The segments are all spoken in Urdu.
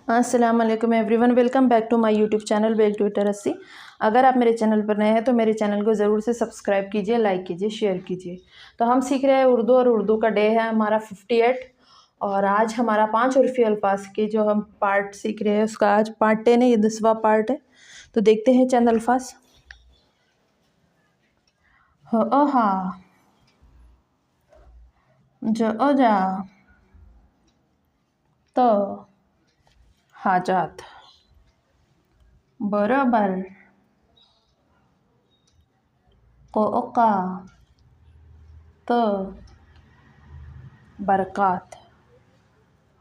السلام علیکم everyone, welcome back to my YouTube channel back to literacy. اگر آپ میرے چینل پر نئے ہیں تو میرے چینل کو ضرور سے سبسکرائب کیجیے، لائک کیجیے، شیئر کیجیے۔ تو ہم سیکھ رہے ہیں اردو، اور اردو کا ڈے ہے ہمارا 58، اور آج ہمارا 5 عرفی الفاظ کے جو ہم پارٹ سیکھ رہے ہیں اس کا آج پارٹ 10 ہے، یہ 10واں پارٹ ہے۔ تو دیکھتے ہیں چند الفاظ۔ ہا، جا، تو، حاجات، برابر، قوقا، تو، برکات،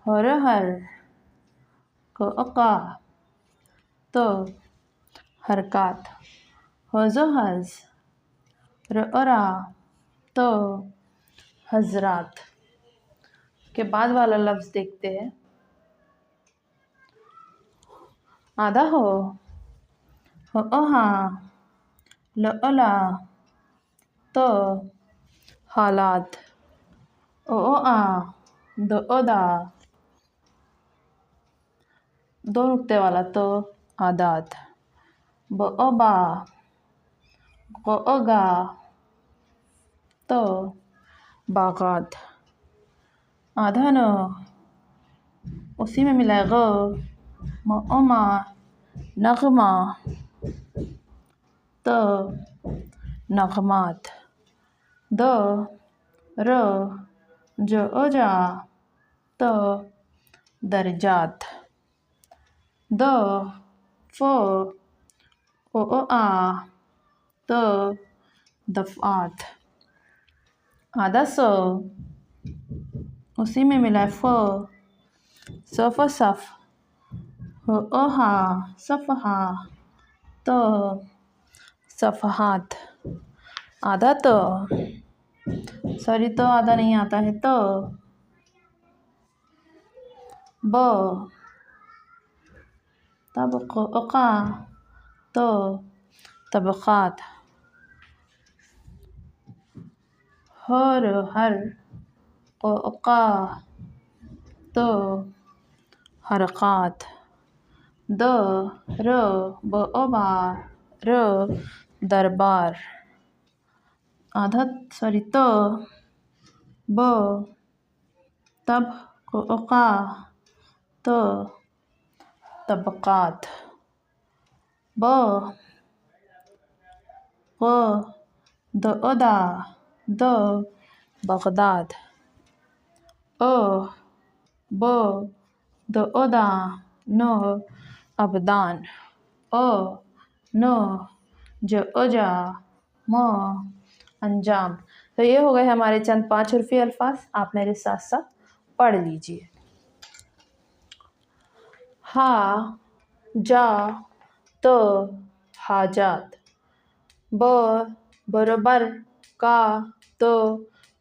ہر، قوقا، تو، حرکات، حز، رعرا، تو، حضرات۔ کے بعد والا لفظ دیکھتے ہیں۔ آدھا ہو، لعلا، تو، حالات، دعودا، دو نقطے والا تو، عادات، بعبا، قوگا، تو، باغات۔ آدھا نو، اسی میں ملا غ، معما، نغمہ، تو، نغمات، دو، جا، تو، درجات، دو، تو، دفعات۔ آدھا سو، اسی میں ملا صف، صفحہ، تو، صفحات۔ آدھا تو، سوری تو آدھا نہیں آتا ہے، تو، طبقہ، تو، طبقات۔ ہر، قوقا، تو، حرکات، بعبا، دربار۔ آدھا تو، تب، قوقا، تو، طبقات، دعودا، دو، بغداد، دعودا، نو، ابدان، جا، انجام۔ تو یہ ہو گئے ہمارے چند 5 عرفی الفاظ، آپ میرے ساتھ ساتھ پڑھ لیجئے۔ ہا، جا، تو، حاجات، برابر، کا، تو،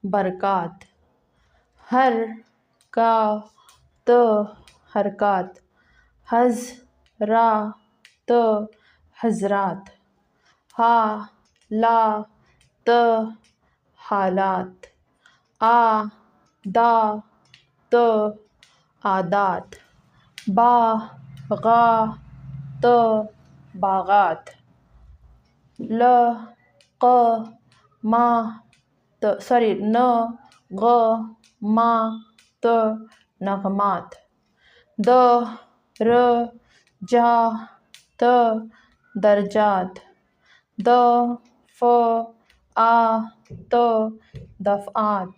برکات، ہر، کا، تو، حرکات، حز، را، تو، حضرات، لا، تو، حالات، دا، تو، عادات، غا، تو، باغات، تو، نغمات، جا، تو، درجات، تو، دفعات،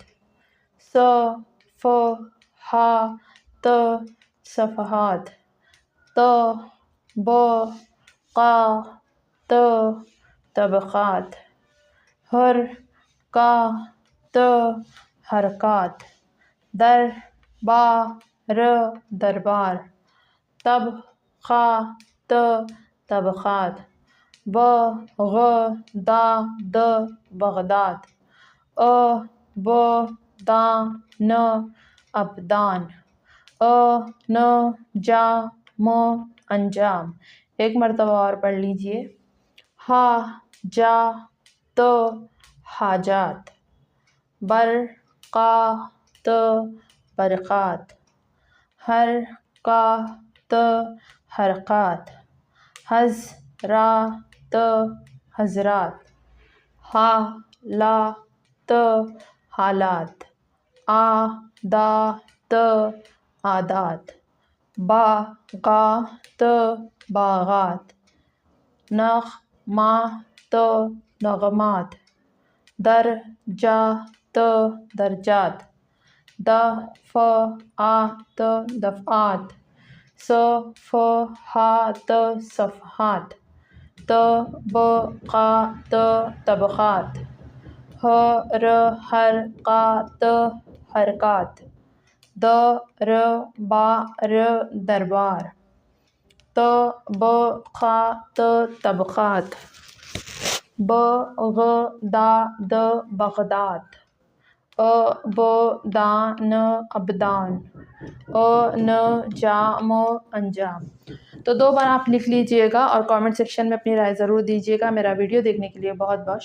تو، صفحات، تو، تو، طبقات، ہر، کا، تو، حرکات، دربار، تب، تو، طبقات، بغداد، ابدان، جا، انجام۔ ایک مرتبہ اور پڑھ لیجئے۔ ہا، جا، تو، حاجات، کا، تو، برکات، ہر، کا، حرکات، حضرات حضرات، حالات حالات، عادات عادات، باغات باغات، نغمات نغمات، درجات درجات، دفعات دفعات، صفحات صفحات، طبقات طبقات، حرکات حرکات، دربار دربار، طبقات طبقات، بغداد بغداد، ابدان ابدان، انجام انجام۔ تو 2 بار آپ لکھ لیجئے گا اور کامنٹ سیکشن میں اپنی رائے ضرور دیجیے گا۔ میرا ویڈیو دیکھنے کے لیے بہت بہت